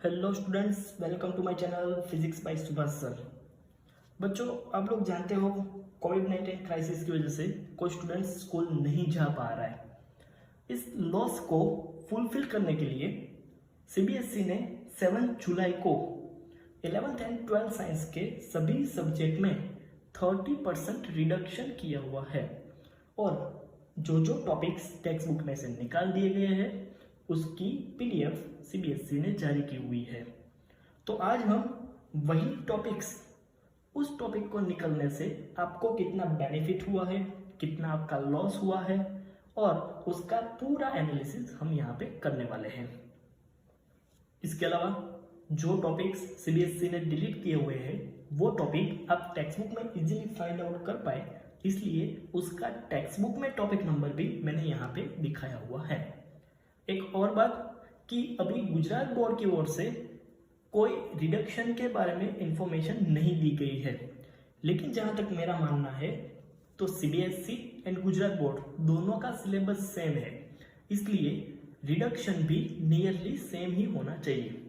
Hello students, welcome to my channel physics by Subhash sir. बच्चों, आप लोग जानते हो कोविड-19 क्राइसिस की वजह से कोई स्टूडेंट्स स्कूल नहीं जा पा रहा है। इस लॉस को फुलफिल करने के लिए सीबीएसई ने 7 जुलाई को 11th एंड 12th साइंस के सभी सब्जेक्ट में 30% रिडक्शन किया हुआ है और जो टॉपिक्स टेक्स्ट बुक में से निकाल दिए गए हैं उसकी पीडीएफ सीबीएसई ने जारी की हुई है। तो आज हम वही टॉपिक्स, उस टॉपिक को निकलने से आपको कितना बेनिफिट हुआ है, कितना आपका लॉस हुआ है और उसका पूरा एनालिसिस हम यहाँ पे करने वाले हैं। इसके अलावा जो टॉपिक्स सीबीएसई ने डिलीट किए हुए हैं वो टॉपिक आप टेक्स्ट बुक में इजीली फाइंड आउट कर पाए, इसलिए उसका टेक्स्ट बुक में टॉपिक नंबर भी मैंने यहाँ पे दिखाया हुआ है। एक और बात कि अभी गुजरात बोर्ड की ओर से कोई रिडक्शन के बारे में इंफॉर्मेशन नहीं दी गई है, लेकिन जहां तक मेरा मानना है तो सीबीएसई एंड गुजरात बोर्ड दोनों का सिलेबस सेम है, इसलिए रिडक्शन भी नियरली सेम ही होना चाहिए।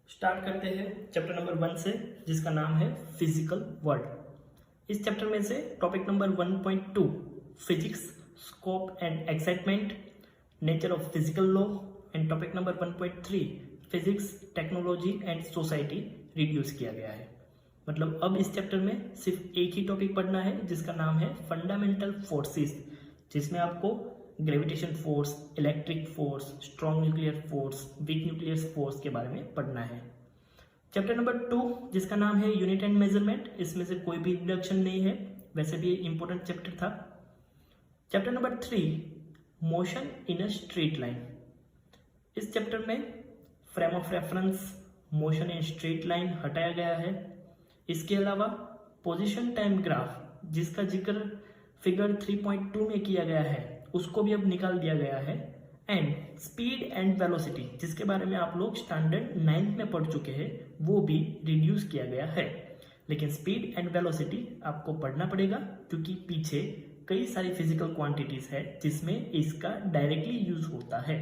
स्टार्ट करते हैं चैप्टर नंबर 1 से, जिसका नाम है फिजिकल वर्ल्ड। इस चैप्टर में से topic number 1.2 physics, scope and excitement, nature of physical law and topic number 1.3 physics, technology and society reduce किया गया है। मतलब अब इस चैप्टर में सिर्फ एक ही टॉपिक पढ़ना है जिसका नाम है फंडामेंटल फोर्सेस, जिसमें आपको gravitation force, electric force, strong nuclear force, weak nuclear force के बारे में पढ़ना है। चैप्टर नंबर 2 जिसका नाम है यूनिट एंड मेजरमेंट, इसमें से कोई भी रिडक्शन नहीं है, वैसे भी इंपॉर्टेंट चैप्टर था। Chapter number 3 motion in a straight line. इस चैप्टर में frame of reference, motion in straight line हटाया गया है। इसके अलावा पोजीशन टाइम ग्राफ, जिसका जिक्र फिगर 3.2 में किया गया है, उसको भी अब निकाल दिया गया है। एंड स्पीड एंड वेलोसिटी, जिसके बारे में आप लोग स्टैंडर्ड 9th में पढ़ चुके हैं, वो भी रिड्यूस किया गया है। लेकिन स्पीड एंड वेलोसिटी आपको पढ़ना पड़ेगा क्योंकि पीछे कई सारी फिजिकल क्वांटिटीज है जिसमें इसका डायरेक्टली यूज होता है।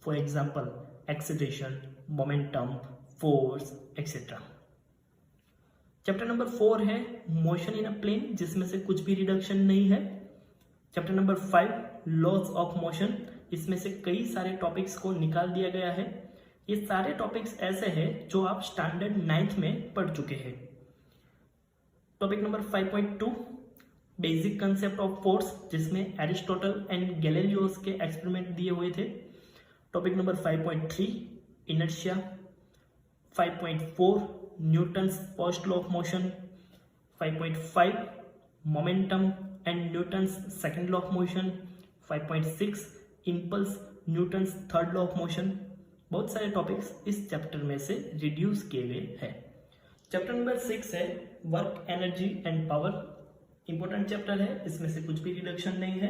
For example acceleration, momentum, force etcetera. Chapter number 4 है मोशन इन अ प्लेन, जिसमें से कुछ भी रिडक्शन नहीं है। Chapter number 5 laws of motion, इसमें से कई सारे टॉपिक्स को निकाल दिया गया है। ये सारे टॉपिक्स ऐसे हैं जो आप स्टैंडर्ड 9th में पढ़ चुके हैं। Topic number 5.2 basic concept of force, जिसमें एरिस्टोटल एंड गैलीलियोस के एक्सपेरिमेंट दिए हुए थे। Topic number 5.3 inertia. 5.4 Newton's first law of motion. 5.5 momentum and Newton's second law of motion. 5.6 impulse, Newton's third law of motion. बहुत सारे topics इस chapter में से रिड्यूस किए गए हैं। चैप्टर नंबर 6 है work, energy and power. Important chapter है, इसमें से कुछ भी रिडक्शन नहीं है।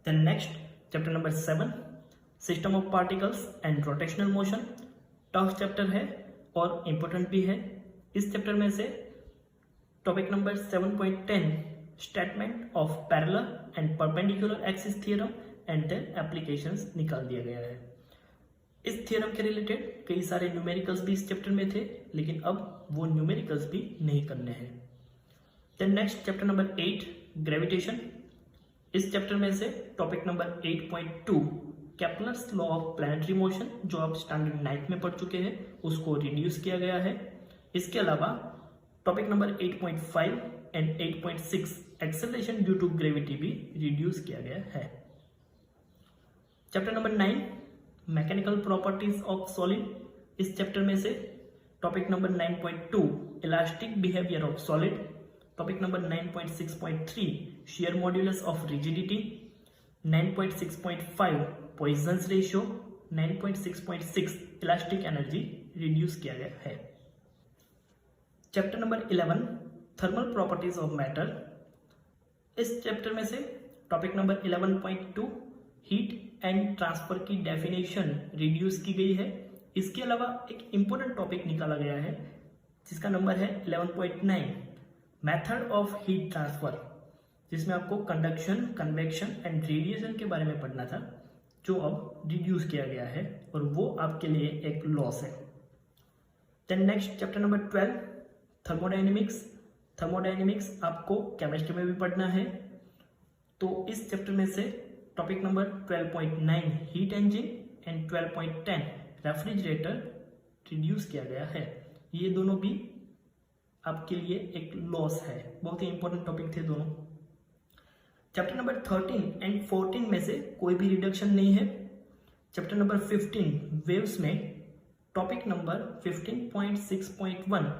Then next chapter number 7 system of particles and rotational motion. Tough chapter है और इंपॉर्टेंट भी है। इस चैप्टर में से topic number 7.10 statement of parallel and perpendicular axis theorem and their applications निकाल दिया गया है। इस थ्योरम के रिलेटेड कई सारे न्यूमेरिकल्स भी इस चैप्टर में थे, लेकिन अब वो न्यूमेरिकल्स भी नहीं करने हैं। Then next chapter number 8 gravitation. इस चैप्टर में से topic number 8.2 Kepler's law of planetary motion, जो आप स्टैंडर्ड 9th में पढ़ चुके हैं, उसको रिड्यूस किया गया है। इसके अलावा topic number 8.5 and 8.6 acceleration due to gravity भी रिड्यूस किया गया है। Chapter number 9 mechanical properties of solid. इस चैप्टर में से topic number 9.2 elastic behaviour of solid. Topic number 9.6.3 shear modulus of rigidity। 9.6.5 Poisson's ratio. 9.6.6 elastic energy reduce किया गया है। Chapter number 11 thermal properties of matter. इस चैप्टर में से topic number 11.2 heat and transfer की डेफिनेशन रिड्यूस की गई है। इसके अलावा एक इंपॉर्टेंट टॉपिक निकाला गया है जिसका नंबर है 11.9 मेथड ऑफ हीट ट्रांसफर, जिसमें आपको कंडक्शन, कन्वेक्शन एंड रेडिएशन के बारे में पढ़ना था। जो अब रिड्यूस किया गया है और वो आपके लिए एक लॉस है। Then next chapter number 12 thermodynamics. Thermodynamics आपको केमिस्ट्री में भी पढ़ना है, तो इस चैप्टर में से topic number 12.9 heat engine and 12.10 refrigerator reduce किया गया है। ये दोनों भी आपके लिए एक लॉस है, बहुत ही इंपॉर्टेंट टॉपिक थे दोनों। चैप्टर नंबर 13 एंड 14 में से कोई भी रिडक्शन नहीं है। चैप्टर नंबर 15 वेव्स में टॉपिक नंबर 15.6.1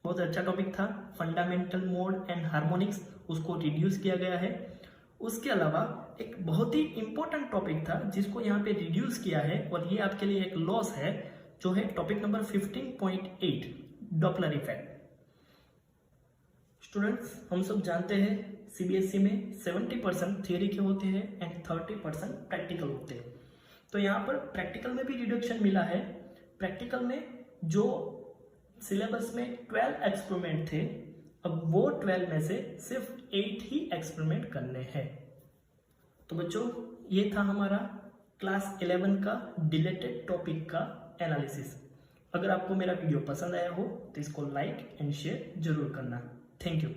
बहुत अच्छा टॉपिक था, फंडामेंटल मोड एंड हार्मोनिक्स, उसको रिड्यूस किया गया है। उसके अलावा एक बहुत ही इंपॉर्टेंट टॉपिक था जिसको यहाँ पे रिड्यूस किया है और ये आपके लिए एक लॉस है, जो है topic number 15.8 Doppler effect. Students, हम सब जानते हैं सीबीएसई में 70% थियरी के होते हैं एंड 30% प्रैक्टिकल होते हैं। तो यहाँ पर प्रैक्टिकल में भी रिडक्शन मिला है। प्रैक्टिकल में जो सिलेबस में 12 एक्सपेरिमेंट थे, अब वो 12 में से सिर्फ 8 ही एक्सपेरिमेंट करने हैं। तो बच्चों, ये था हमारा क्लास 11 का डिलेटेड टॉपिक का एनालिसिस। अगर आपको मेरा वीडियो पसंद आया हो तो इसको लाइक एंड शेयर जरूर करना। Thank you.